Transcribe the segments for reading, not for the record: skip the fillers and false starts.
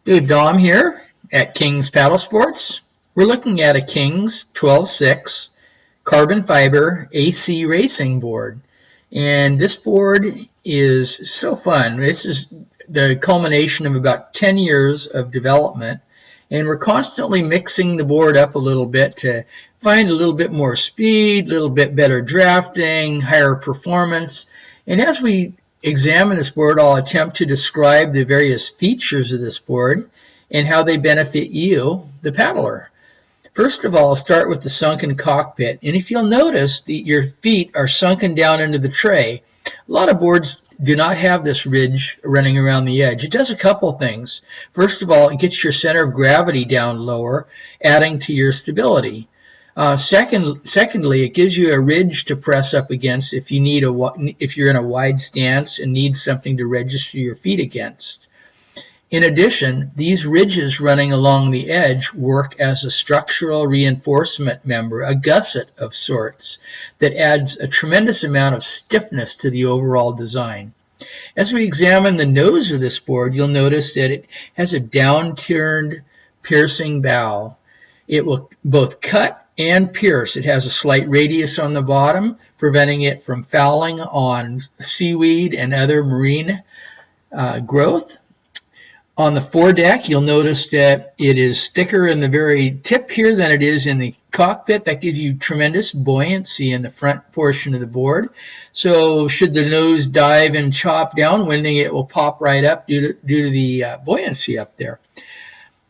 Dave Dahm here at King's Paddle Sports. We're looking at a King's 12.6 carbon fiber AC racing board. And this board is so fun. This is the culmination of about 10 years of development. And we're constantly mixing the board up a little bit to find a little bit more speed, a little bit better drafting, higher performance. And as we examine this board, I'll attempt to describe the various features of this board and how they benefit you, the paddler. First of all, I'll start with the sunken cockpit. And if you'll notice, your feet are sunken down into the tray. A lot of boards do not have this ridge running around the edge. It does a couple things. First of all, it gets your center of gravity down lower, adding to your stability. Secondly, it gives you a ridge to press up against if you're in a wide stance and need something to register your feet against. In addition, these ridges running along the edge work as a structural reinforcement member, a gusset of sorts, that adds a tremendous amount of stiffness to the overall design. As we examine the nose of this board, you'll notice that it has a downturned, piercing bow. It will both cut and pierce. It has a slight radius on the bottom, preventing it from fouling on seaweed and other marine growth. On the foredeck, you'll notice that it is thicker in the very tip here than it is in the cockpit. That gives you tremendous buoyancy in the front portion of the board. So should the nose dive and chop downwinding, it will pop right up due to the buoyancy up there.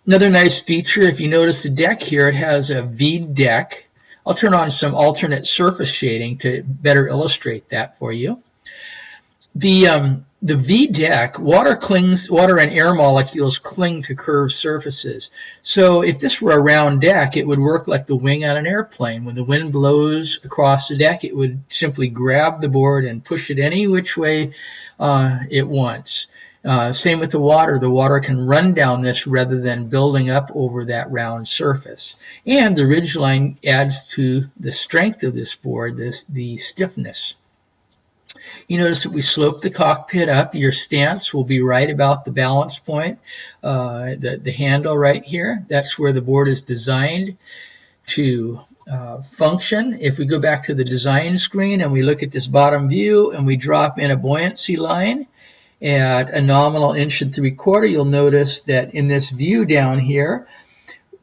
Another nice feature, if you notice the deck here, it has a V deck. I'll turn on some alternate surface shading to better illustrate that for you. The V deck, water and air molecules cling to curved surfaces. So if this were a round deck, it would work like the wing on an airplane. When the wind blows across the deck, it would simply grab the board and push it any which way it wants. Same with the water. The water can run down this rather than building up over that round surface. And the ridgeline adds to the strength of this board, the stiffness. You notice that we slope the cockpit up. Your stance will be right about the balance point, the handle right here. That's where the board is designed to function. If we go back to the design screen and we look at this bottom view and we drop in a buoyancy line at a nominal 1 3/4 inches, you'll notice that in this view down here,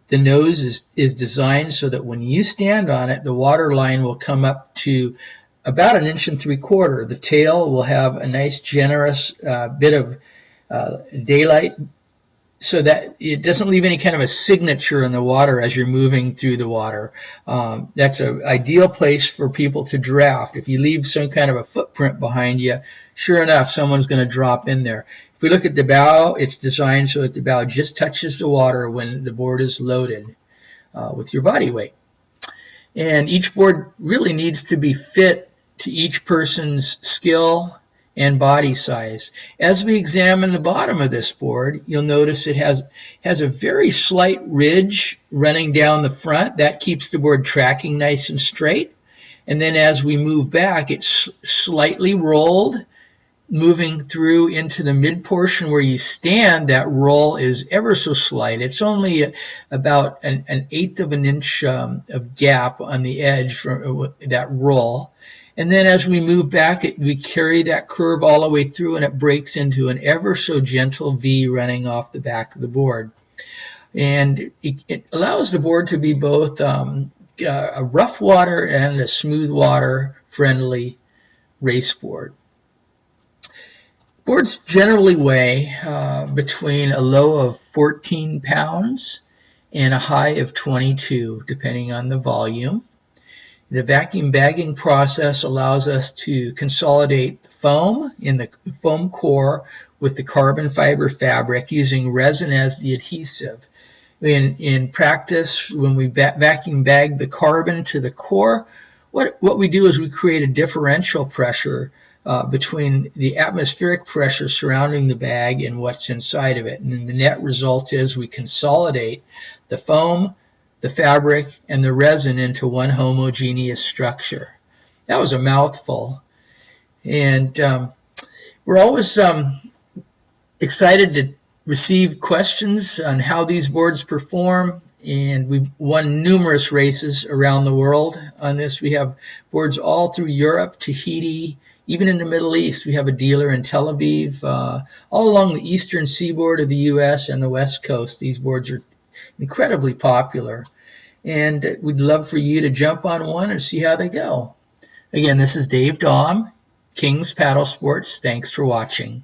the nose is designed so that when you stand on it, the water line will come up to about 1 3/4 inches. The tail will have a nice generous bit of daylight so that it doesn't leave any kind of a signature in the water as you're moving through the water. That's an ideal place for people to draft. If you leave some kind of a footprint behind you, sure enough, someone's going to drop in there. If we look at the bow, it's designed so that the bow just touches the water when the board is loaded with your body weight. And each board really needs to be fit to each person's skill and body size. As we examine the bottom of this board, you'll notice it has a very slight ridge running down the front. That keeps the board tracking nice and straight. And then as we move back, it's slightly rolled, moving through into the mid portion where you stand. That roll is ever so slight. It's only about an 1/8 of an inch of gap on the edge for that roll. And then as we move back, we carry that curve all the way through, and it breaks into an ever so gentle V running off the back of the board. And it allows the board to be both a rough water and a smooth water friendly race board. Boards generally weigh between a low of 14 pounds and a high of 22, depending on the volume. The vacuum bagging process allows us to consolidate the foam in the foam core with the carbon fiber fabric using resin as the adhesive. In practice, when we vacuum bag the carbon to the core, what we do is we create a differential pressure between the atmospheric pressure surrounding the bag and what's inside of it. And then the net result is we consolidate the foam, the fabric, and the resin into one homogeneous structure. That was a mouthful. And we're always excited to received questions on how these boards perform, and we've won numerous races around the world on this. We have boards all through Europe, Tahiti, even in the Middle East. We have a dealer in Tel Aviv, all along the eastern seaboard of the U.S. and the West Coast. These boards are incredibly popular, and we'd love for you to jump on one and see how they go. Again, this is Dave Daum, King's Paddle Sports. Thanks for watching.